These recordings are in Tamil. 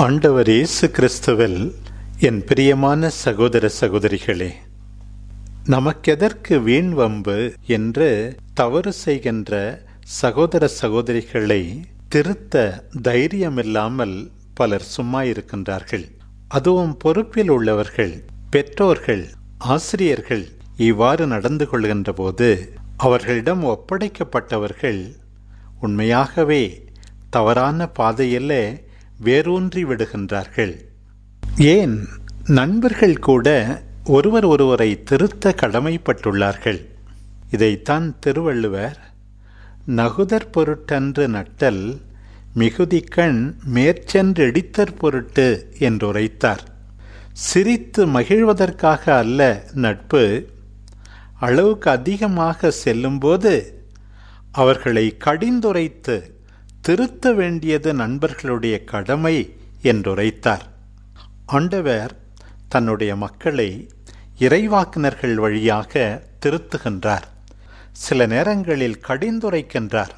ஆண்டவர் இயேசு கிறிஸ்துவில் என் பிரியமான சகோதர சகோதரிகளே, நமக்கெதற்கு வீண் வம்பு என்று தவறு செய்கின்ற சகோதர சகோதரிகளை திருத்த தைரியமில்லாமல் பலர் சும்மா இருக்கின்றார்கள். அதுவும் பொறுப்பில் உள்ளவர்கள், பெற்றோர்கள், ஆசிரியர்கள் இவ்வாறு நடந்து கொள்கின்ற போது அவர்களிடம் ஒப்படைக்கப்பட்டவர்கள் உண்மையாகவே தவறான பாதையிலே வேரூன்றி விடுகின்றார்கள். ஏன் நண்பர்கள் கூட ஒருவர் ஒருவரை திருத்த கடமைப்பட்டுள்ளார்கள். இதைத்தான் திருவள்ளுவர் நகுதற் பொருட்டன்று நட்டல் மிகுதிக்கண் மேற்சென்றெடித்தற் பொருட்டு என்றுரைத்தார். சிரித்து மகிழ்வதற்காக அல்ல நட்பு, அளவுக்கு அதிகமாக செல்லும்போது அவர்களை கடிந்துரைத்து திருத்த வேண்டியது நண்பர்களுடைய கடமை என்றுரைத்தார். ஆண்டவர் தன்னுடைய மக்களை இறைவாக்கினர்கள் வழியாக திருத்துகின்றார். சில நேரங்களில் கடிந்துரைக்கின்றார்.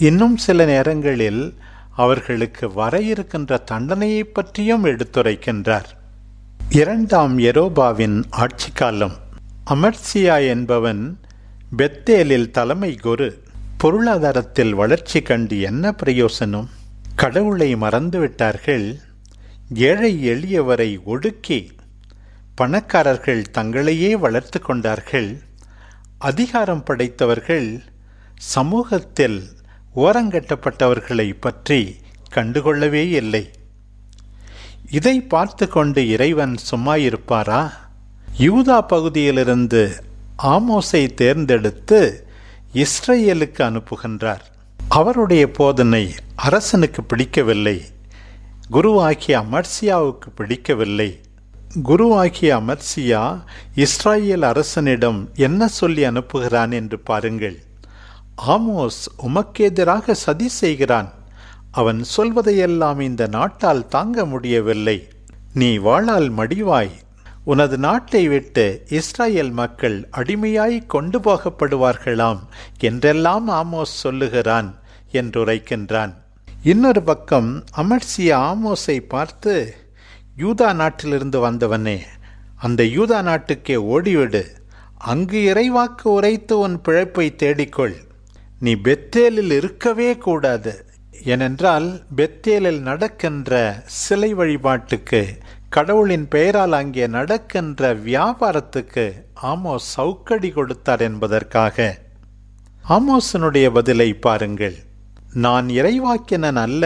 இன்னும் சில நேரங்களில் அவர்களுக்கு வர இருக்கின்ற தண்டனையை பற்றியும் எடுத்துரைக்கின்றார். 2ஆம் யெரோபாவின் ஆட்சி காலம். அமர்சியா என்பவன் பெத்தேலில் தலைமை குரு. பொருளாதாரத்தில் வளர்ச்சி கண்டு என்ன பிரயோசனம்? கடவுளை மறந்துவிட்டார்கள். ஏழை எளியவரை ஒடுக்கி பணக்காரர்கள் தங்களையே வளர்த்து கொண்டார்கள். அதிகாரம் படைத்தவர்கள் சமூகத்தில் ஓரங்கட்டப்பட்டவர்களை பற்றி கண்டுகொள்ளவே இல்லை. இதை பார்த்து கொண்டு இறைவன் சும்மா இருப்பாரா? யூதா பகுதியிலிருந்து ஆமோஸை தேர்ந்தெடுத்து இஸ்ரேலுக்கு அனுப்புகின்றார். அவருடைய போதனை அரசனுக்கு பிடிக்கவில்லை. குருவாகிய அமர்சியாவுக்கு பிடிக்கவில்லை. குருவாகிய அமர்சியா இஸ்ரேல் அரசனிடம் என்ன சொல்லி அனுப்புகிறான் என்று பாருங்கள். ஆமோஸ் உமக்கு எதிராக சதி செய்கிறான். அவன் சொல்வதையெல்லாம் இந்த நாட்டால் தாங்க முடியவில்லை. நீ வாளால் மடிவாய். உனது நாட்டை விட்டு இஸ்ரேல் மக்கள் அடிமையாய் கொண்டு போகப்படுவார்களாம் என்றெல்லாம் ஆமோஸ் சொல்லுகிறான் என்றுரைக்கின்றான். இன்னொரு பக்கம் அமர்சியா ஆமோஸை பார்த்து, யூதா நாட்டிலிருந்து வந்தவனே, அந்த யூதா நாட்டுக்கே ஓடிவிடு. அங்கு இறைவாக்கு உரைத்து உன் பிழைப்பை தேடிக்கொள். நீ பெத்தேலில் இருக்கவே கூடாது. ஏனென்றால் பெத்தேலில் நடக்கின்ற சிலை வழிபாட்டுக்கு, கடவுளின் பெயரால் அங்கே நடக்கின்ற வியாபாரத்துக்கு ஆமோஸ் சவுக்கடி கொடுத்தார் என்பதற்காக. ஆமோசனுடைய பதிலை பாருங்கள். நான் இறைவாக்கினன் அல்ல,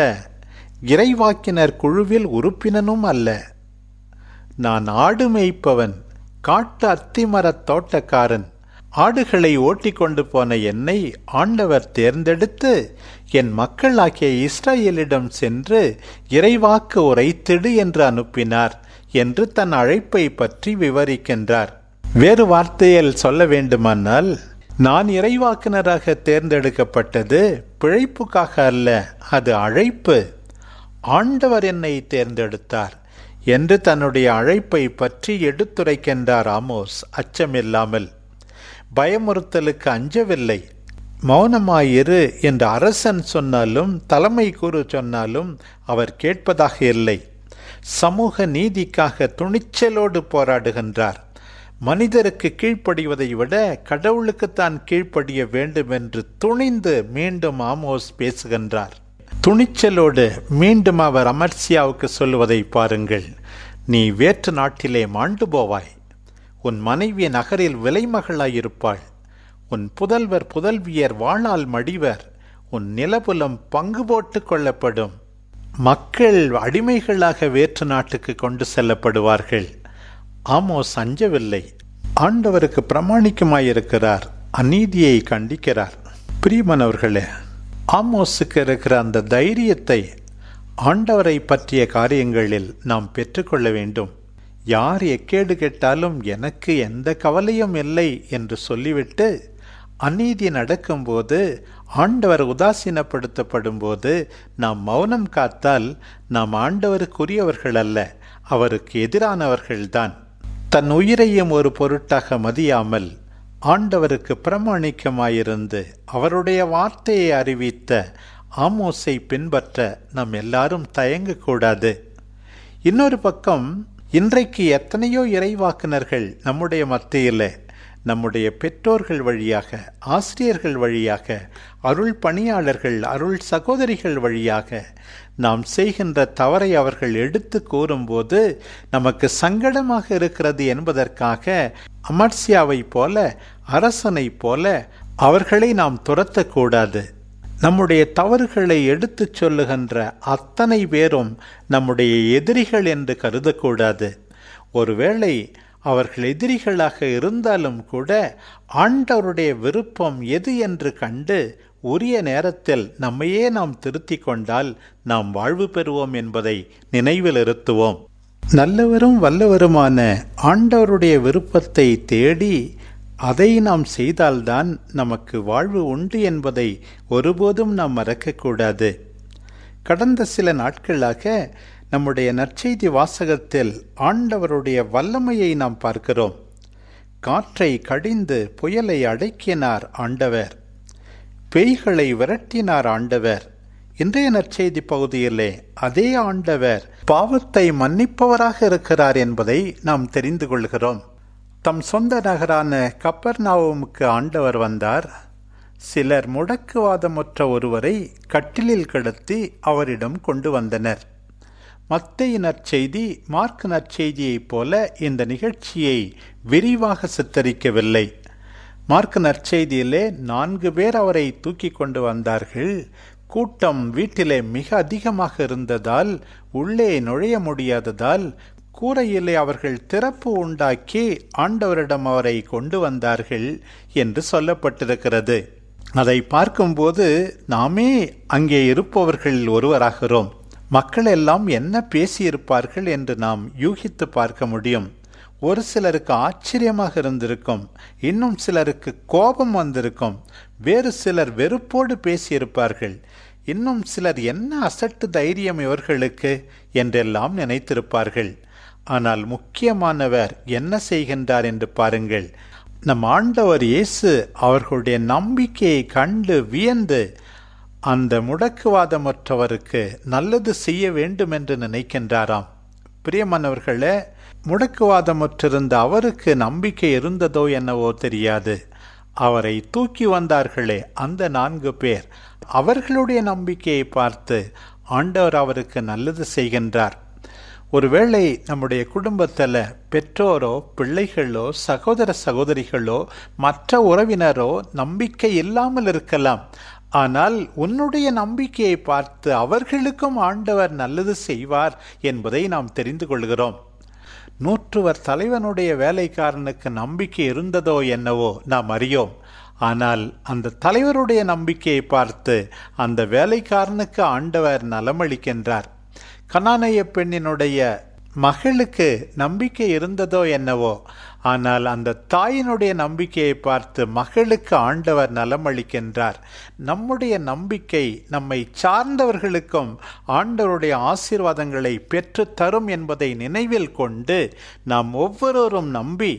இறைவாக்கினர் குழுவில் உறுப்பினனும் அல்ல. நான் ஆடு மேய்ப்பவன், காட்டு அத்திமரத் தோட்டக்காரன். ஆடுகளை ஓட்டி கொண்டு போன என்னை ஆண்டவர் தேர்ந்தெடுத்து என் மக்களாகிய இஸ்ரேலிடம் சென்று இறைவாக்கு உரைத்திடு என்று அனுப்பினார் என்று தன் அழைப்பை பற்றி விவரிக்கின்றார். வேறு வார்த்தையில் சொல்ல வேண்டுமானால், நான் இறைவாக்கினராக தேர்ந்தெடுக்கப்பட்டது பிழைப்புக்காக அல்ல, அது அழைப்பு. ஆண்டவர் என்னை தேர்ந்தெடுத்தார் என்று தன்னுடைய அழைப்பை பற்றி எடுத்துரைக்கின்றார் ஆமோஸ். அச்சமில்லாமல், பயமுறுத்தலுக்கு அஞ்சவில்லை. மௌனமாயிரு என்று அரசன் சொன்னாலும் தலைமை குரு சொன்னாலும் அவர் கேட்பதாக இல்லை. சமூக நீதிக்காக துணிச்சலோடு போராடுகின்றார். மனிதருக்கு கீழ்ப்படிவதை விட கடவுளுக்குத்தான் கீழ்ப்படிய வேண்டும் என்று துணிந்து மீண்டும் ஆமோஸ் பேசுகின்றார். துணிச்சலோடு மீண்டும் அவர் அமர்சியாவுக்கு சொல்லுவதை பாருங்கள். நீ வேற்று நாட்டிலே மாண்டு போவாய். உன் மனைவி நகரில் விலைமகளாயிருப்பாள். உன் புதல்வர் புதல்வியர் வாளால் மடிவர். உன் நிலபுலம் பங்கு போட்டு கொள்ளப்படும். மக்கள் அடிமைகளாக வேற்று நாட்டுக்கு கொண்டு செல்லப்படுவார்கள். ஆமோஸ் அஞ்சவில்லை. ஆண்டவருக்கு பிரமாணிக்கமாயிருக்கிறார். அநீதியை கண்டிக்கிறார். பிரியமானவர்களே, ஆமோஸுக்கு இருக்கிற அந்த தைரியத்தை ஆண்டவரை பற்றிய காரியங்களில் நாம் பெற்றுக்கொள்ள வேண்டும். யார் எக்கேடு கேட்டாலும் எனக்கு எந்த கவலையும் இல்லை என்று சொல்லிவிட்டு, அநீதி நடக்கும்போது, ஆண்டவர் உதாசீனப்படுத்தப்படும் போது நாம் மௌனம் காத்தால் நாம் ஆண்டவருக்குரியவர்கள் அல்ல, அவருக்கு எதிரானவர்கள்தான். தன் உயிரையும் ஒரு பொருட்டாக மதியாமல் ஆண்டவருக்கு பிரமாணிக்கமாயிருந்து அவருடைய வார்த்தையை அறிவித்த ஆமோஸை பின்பற்ற நாம் எல்லாரும் தயங்கக்கூடாது. இன்னொரு பக்கம் இன்றைக்கு எத்தனையோ இறைவாக்குனர்கள் நம்முடைய மத்தியில், நம்முடைய பெற்றோர்கள் வழியாக, ஆசிரியர்கள் வழியாக, அருள் பணியாளர்கள், அருள் சகோதரிகள் வழியாக நாம் செய்கின்ற தவறை அவர்கள் எடுத்து கூறும்போது நமக்கு சங்கடமாக இருக்கிறது என்பதற்காக அமர்சியாவை போல, அரசனை போல அவர்களை நாம் துரத்தக்கூடாது. நம்முடைய தவறுகளை எடுத்து சொல்லுகின்ற அத்தனை பேரும் நம்முடைய எதிரிகள் என்று கருதக்கூடாது. ஒருவேளை அவர்கள் எதிரிகளாக இருந்தாலும் கூட ஆண்டவருடைய விருப்பம் எது என்று கண்டு உரிய நேரத்தில் நம்மையே நாம் திருத்தி கொண்டால் நாம் வாழ்வு பெறுவோம் என்பதை நினைவில் இருத்துவோம். நல்லவரும் வல்லவருமான ஆண்டவருடைய விருப்பத்தை தேடி அதை நாம் செய்தால்தான் நமக்கு வாழ்வு உண்டு என்பதை ஒருபோதும் நாம் மறக்கக்கூடாது. கடந்த சில நாட்களாக நம்முடைய நற்செய்தி வாசகத்தில் ஆண்டவருடைய வல்லமையை நாம் பார்க்கிறோம். காற்றை கடிந்து புயலை அடக்கினார் ஆண்டவர், பேய்களை விரட்டினார் ஆண்டவர். இன்றைய நற்செய்தி பகுதியிலே அதே ஆண்டவர் பாவத்தை மன்னிப்பவராக இருக்கிறார் என்பதை நாம் தெரிந்து கொள்கிறோம். தம் சொந்த நகரான கப்பர்நாவுமுக்கு ஆண்டவர் வந்தார். சிலர் முடக்குவாதமுற்ற ஒருவரை கட்டிலில் கிடத்தி அவரிடம் கொண்டு வந்தனர். மத்தேயு நற்செய்தி, மார்க் நற்செய்தியைப் போல இந்த நிகழ்ச்சியை விரிவாக சித்தரிக்கவில்லை. மார்க் நற்செய்தியிலே 4 பேர் அவரை தூக்கி கொண்டு வந்தார்கள். கூட்டம் வீட்டிலே மிக அதிகமாக இருந்ததால், உள்ளே நுழைய முடியாததால் கூரையிலே அவர்கள் திறப்பு உண்டாக்கி ஆண்டவரிடம் அவரை கொண்டு வந்தார்கள் என்று சொல்லப்பட்டிருக்கிறது. அதை பார்க்கும்போது நாமே அங்கே இருப்பவர்கள் ஒருவராகிறோம். மக்கள் எல்லாம் என்ன பேசியிருப்பார்கள் என்று நாம் யூகித்து பார்க்க முடியும். ஒரு சிலருக்கு ஆச்சரியமாக இருந்திருக்கும், இன்னும் சிலருக்கு கோபம் வந்திருக்கும், வேறு சிலர் வெறுப்போடு பேசியிருப்பார்கள், இன்னும் சிலர் என்ன அசட்டு தைரியம் இவர்களுக்கு என்றெல்லாம் நினைத்திருப்பார்கள். ஆனால் முக்கியமானவர் என்ன செய்கின்றார் என்று பாருங்கள். நம் ஆண்டவர் இயேசு அவர்களுடைய நம்பிக்கையை கண்டு வியந்து அந்த முடக்குவாதமற்றவருக்கு நல்லது செய்ய வேண்டும் என்று நினைக்கின்றாராம். பிரியமானவர்களே, முடக்குவாதமற்றிருந்த அவருக்கு நம்பிக்கை இருந்ததோ என்னவோ தெரியாது. அவரை தூக்கி வந்தார்களே அந்த 4 பேர், அவர்களுடைய நம்பிக்கையை பார்த்து ஆண்டவர் அவருக்கு நல்லது செய்கின்றார். ஒருவேளை நம்முடைய குடும்பத்தில் பெற்றோரோ, பிள்ளைகளோ, சகோதர சகோதரிகளோ, மற்ற உறவினரோ நம்பிக்கை இல்லாமல் இருக்கலாம். ஆனால் உன்னுடைய நம்பிக்கையை பார்த்து அவர்களுக்கும் ஆண்டவர் நல்லது செய்வார் என்பதை நாம் தெரிந்து கொள்கிறோம். 100 தலைவனுடைய வேலைக்காரனுக்கு நம்பிக்கை இருந்ததோ என்னவோ நாம் அறியோம். ஆனால் அந்த தலைவருடைய நம்பிக்கையை பார்த்து அந்த வேலைக்காரனுக்கு ஆண்டவர் நலமளிக்கின்றார். கனானேய பெண்ணினுடைய மகளுக்கு நம்பிக்கை இருந்ததோ என்னவோ, ஆனால் அந்த தாயினுடைய நம்பிக்கையை பார்த்து மகளுக்கு ஆண்டவர் நலமளிக்கின்றார். நம்முடைய நம்பிக்கை நம்மை சார்ந்தவர்களுக்கும் ஆண்டவருடைய ஆசீர்வாதங்களை பெற்று தரும் என்பதை நினைவில் கொண்டு நாம் ஒவ்வொருவரும் நம்பி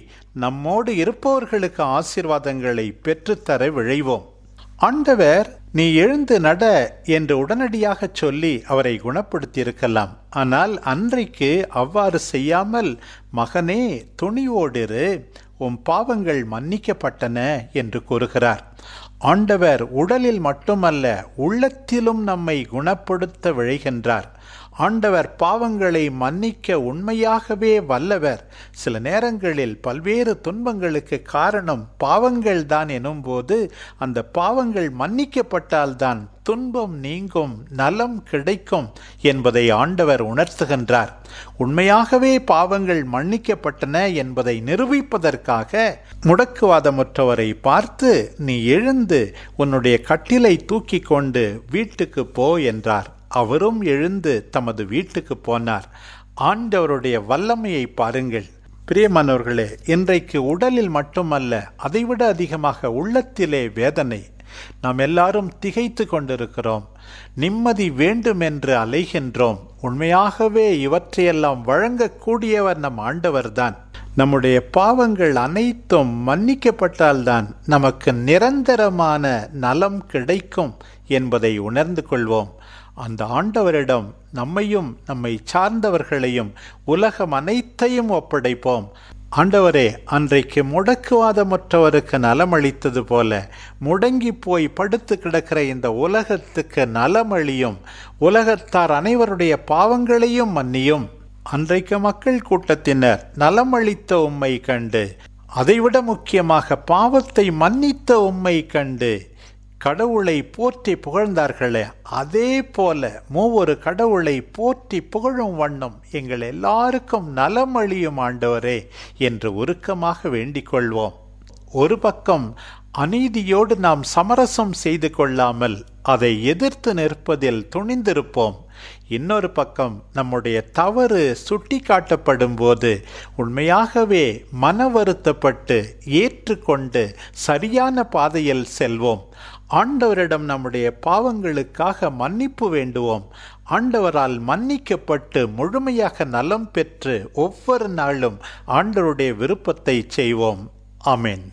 நம்மோடு இருப்பவர்களுக்கு ஆசீர்வாதங்களை பெற்றுத்தர விழைவோம். ஆண்டவர் நீ எழுந்து நட என்று உடனடியாக சொல்லி அவரை குணப்படுத்தியிருக்கலாம். ஆனால் அன்றைக்கு அவ்வாறு செய்யாமல், மகனே துணிவோடிரு, உன் பாவங்கள் மன்னிக்கப்பட்டன என்று கூறுகிறார். ஆண்டவர் உடலில் மட்டுமல்ல உள்ளத்திலும் நம்மை குணப்படுத்த விழைகின்றார். ஆண்டவர் பாவங்களை மன்னிக்க உண்மையாகவே வல்லவர். சில நேரங்களில் பல்வேறு துன்பங்களுக்கு காரணம் பாவங்கள் தான் எனும்போது அந்த பாவங்கள் மன்னிக்கப்பட்டால்தான் துன்பம் நீங்கும், நலம் கிடைக்கும் என்பதை ஆண்டவர் உணர்த்துகின்றார். உண்மையாகவே பாவங்கள் மன்னிக்கப்பட்டன என்பதை நிரூபிப்பதற்காக முடக்குவாதமுற்றவரை பார்த்து நீ எழுந்து உன்னுடைய கட்டிலை தூக்கி கொண்டு வீட்டுக்கு போ என்றார். அவரும் எழுந்து தமது வீட்டுக்கு போனார். ஆண்டவருடைய வல்லமையை பாருங்கள். பிரியமானவர்களே, இன்றைக்கு உடலில் மட்டுமல்ல, அதைவிட அதிகமாக உள்ளத்திலே வேதனை. நாம் எல்லாரும் திகைத்து கொண்டிருக்கிறோம். நிம்மதி வேண்டும் என்று அலைகின்றோம். உண்மையாகவே இவற்றையெல்லாம் வழங்கக்கூடியவர் நம் ஆண்டவர்தான். நம்முடைய பாவங்கள் அனைத்தும் மன்னிக்கப்பட்டால்தான் நமக்கு நிரந்தரமான நலம் கிடைக்கும் என்பதை உணர்ந்து கொள்வோம். அந்த ஆண்டவரிடம் நம்மையும் நம்மை சார்ந்தவர்களையும் உலகம் அனைத்தையும் ஒப்படைப்போம். ஆண்டவரே, அன்றைக்கு முடக்குவாதமற்றவருக்கு நலமளித்தது போல முடங்கி போய் படுத்து கிடக்கிற இந்த உலகத்துக்கு நலமளியும். உலகத்தார் அனைவருடைய பாவங்களையும் மன்னியும். அன்றைக்கு மக்கள் கூட்டத்தினர் நலமளித்த உம்மை கண்டு, அதைவிட முக்கியமாக பாவத்தை மன்னித்த உம்மை கண்டு கடவுளை போற்றி புகழ்ந்தார்களே, அதே போல மூவொரு கடவுளை போற்றி புகழும் வண்ணம் எங்கள் எல்லாருக்கும் நலமளியும் ஆண்டவரே என்று உருக்கமாக வேண்டிக் கொள்வோம். ஒரு பக்கம் அநீதியோடு நாம் சமரசம் செய்து கொள்ளாமல் அதை எதிர்த்து நிற்பதில் துணிந்திருப்போம். இன்னொரு பக்கம் நம்முடைய தவறு சுட்டி காட்டப்படும் போது உண்மையாகவே மன வருத்தப்பட்டு ஏற்றுக்கொண்டு சரியான பாதையில் செல்வோம். ஆண்டவரிடம் நம்முடைய பாவங்களுக்காக மன்னிப்பு வேண்டுவோம். ஆண்டவரால் மன்னிக்கப்பட்டு முழுமையாக நலம் பெற்று ஒவ்வொரு நாளும் ஆண்டவருடைய விருப்பத்தை செய்வோம். ஆமென்.